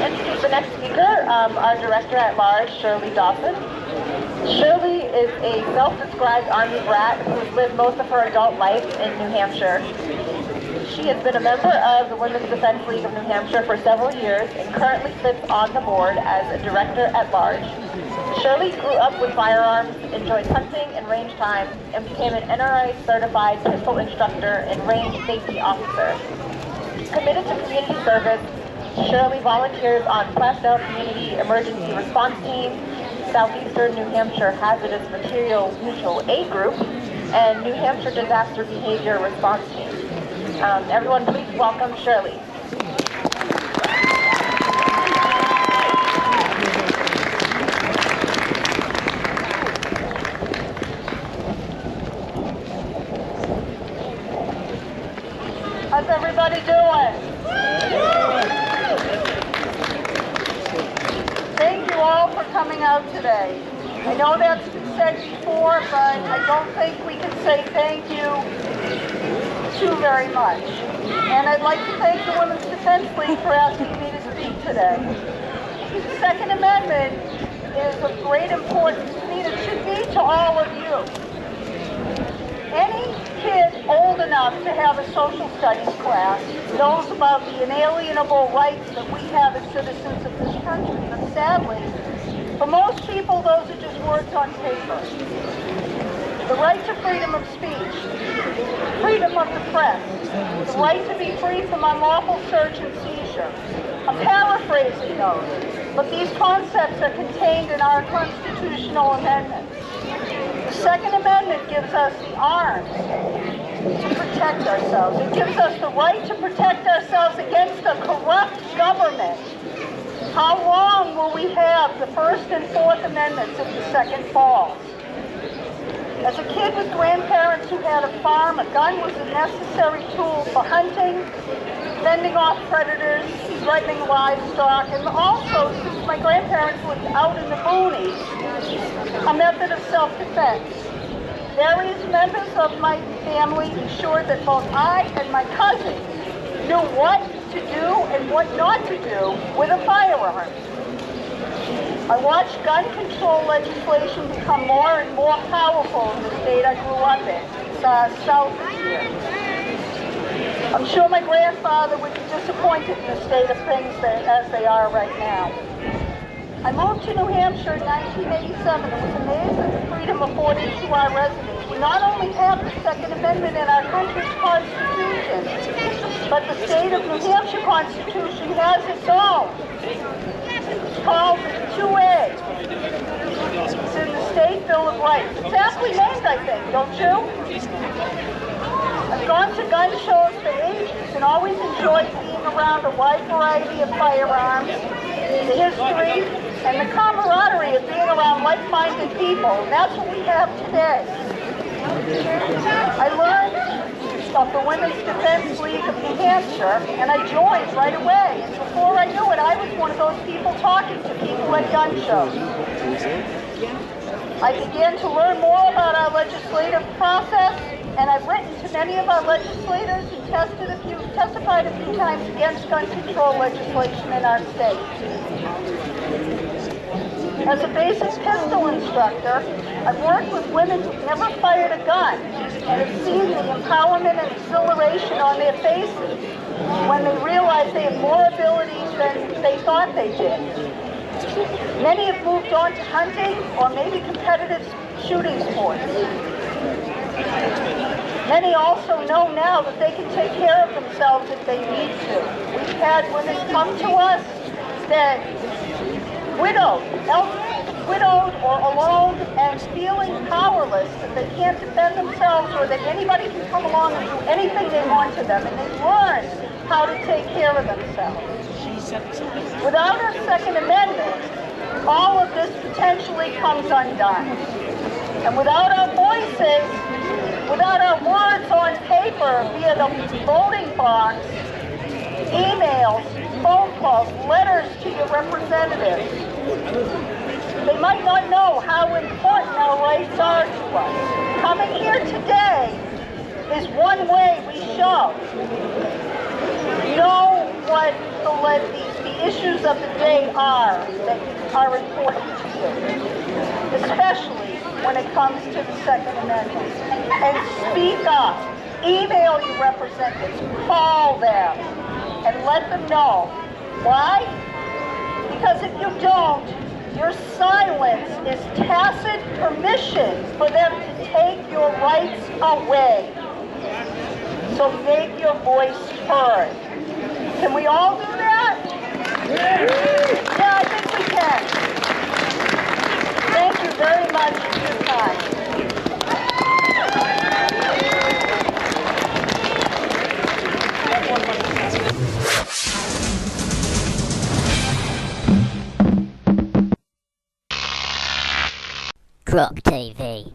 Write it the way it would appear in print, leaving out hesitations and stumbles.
Introduce the next speaker, our Director at Large, ShirleyDawson. Shirley is a self-described Army brat who's lived most of her adult life in New Hampshire. She has been a member of the Women's Defense League of New Hampshire for several years and currently sits on the board as a Director at Large. Shirley grew up with firearms, enjoyed hunting and range time, and became an NRA-certified pistol instructor and range safety officer. Committed to community service, Shirley volunteers on Plastow Community Emergency Response Team, Southeastern New Hampshire Hazardous Materials Mutual Aid Group, and New Hampshire Disaster Behavior Response Team. Everyone, please welcome Shirley. How's everybody doing? Thank you all for coming out today. I know that's been said before, but I don't think we can say thank you too very much. And I'd like to thank the Women's Defense League for asking me to speak today. The Second Amendment is of great importance to me, and it should be to all of you. Any kid old enough to have a social studies class knows about the inalienable rights that we have as citizens of this country. But sadly, for most people, those are just words on paper. The right to freedom of speech, freedom of the press, the right to be free from unlawful search and seizure. I'm paraphrasing those, but these concepts are contained in our constitutional amendments. The Second Amendment gives us the arms to protect ourselves. It gives us the right to protect ourselves against a corrupt government. How long will we have the First and Fourth Amendments if the Second falls? As a kid with grandparents who had a farm, a gun was a necessary tool for hunting, fending off predators, threatening livestock, and also, since my grandparents lived out in the boonies, a method of self-defense. Various members of my family ensured that both I and my cousins knew what to do and what not to do with a firearm. I watched gun control legislation become more and more powerful in the state I grew up in. It's south of here. I'm sure my grandfather would be disappointed in the state of things as they are right now. I moved to New Hampshire in 1987 and was amazed at the freedom afforded to our residents. We not only have the Second Amendment in our country's Constitution, but the state of New Hampshire Constitution has its own. It's called 2A. It's in the State Bill of Rights. It's aptly named, I think, don't you? I've gone to gun shows for ages and always enjoyed being around a wide variety of firearms, the history, and the camaraderie of being around like-minded people. And that's what we have today. I learned of the Women's Defense League of New Hampshire, and I joined right away. And before I knew it, I was one of those people talking to people at gun shows. I began to learn more about our legislative process, and I've written to many of our legislators and testified a few times against gun control legislation in our state. As a basic pistol instructor, I've worked with women who've never fired a gun and have seen the empowerment and exhilaration on their faces when they realize they have more abilities than they thought they did. Many have moved on to hunting or maybe competitive shooting sports. Many also know now that they can take care of themselves if they need to. We've had women come to us that widowed or alone and feeling powerless, that they can't defend themselves or that anybody can come along and do anything they want to them, and they've learned how to take care of themselves. Without our Second Amendment, all of this potentially comes undone. And without our voices, without our words on paper via the voting box, emails, phone calls, letters to your representatives, they might might not know how important our rights are to us. Coming here today is one way we show. Know what the issues of the day are that are important to you, especially when it comes to the Second Amendment. And speak up. Email your representatives. Call them and let them know. Why? Because if you don't, your silence is tacit permission for them to take your rights away. So make your voice heard. Can we all do that? Yeah, I think we can. Thank you very much for your time. Croc TV.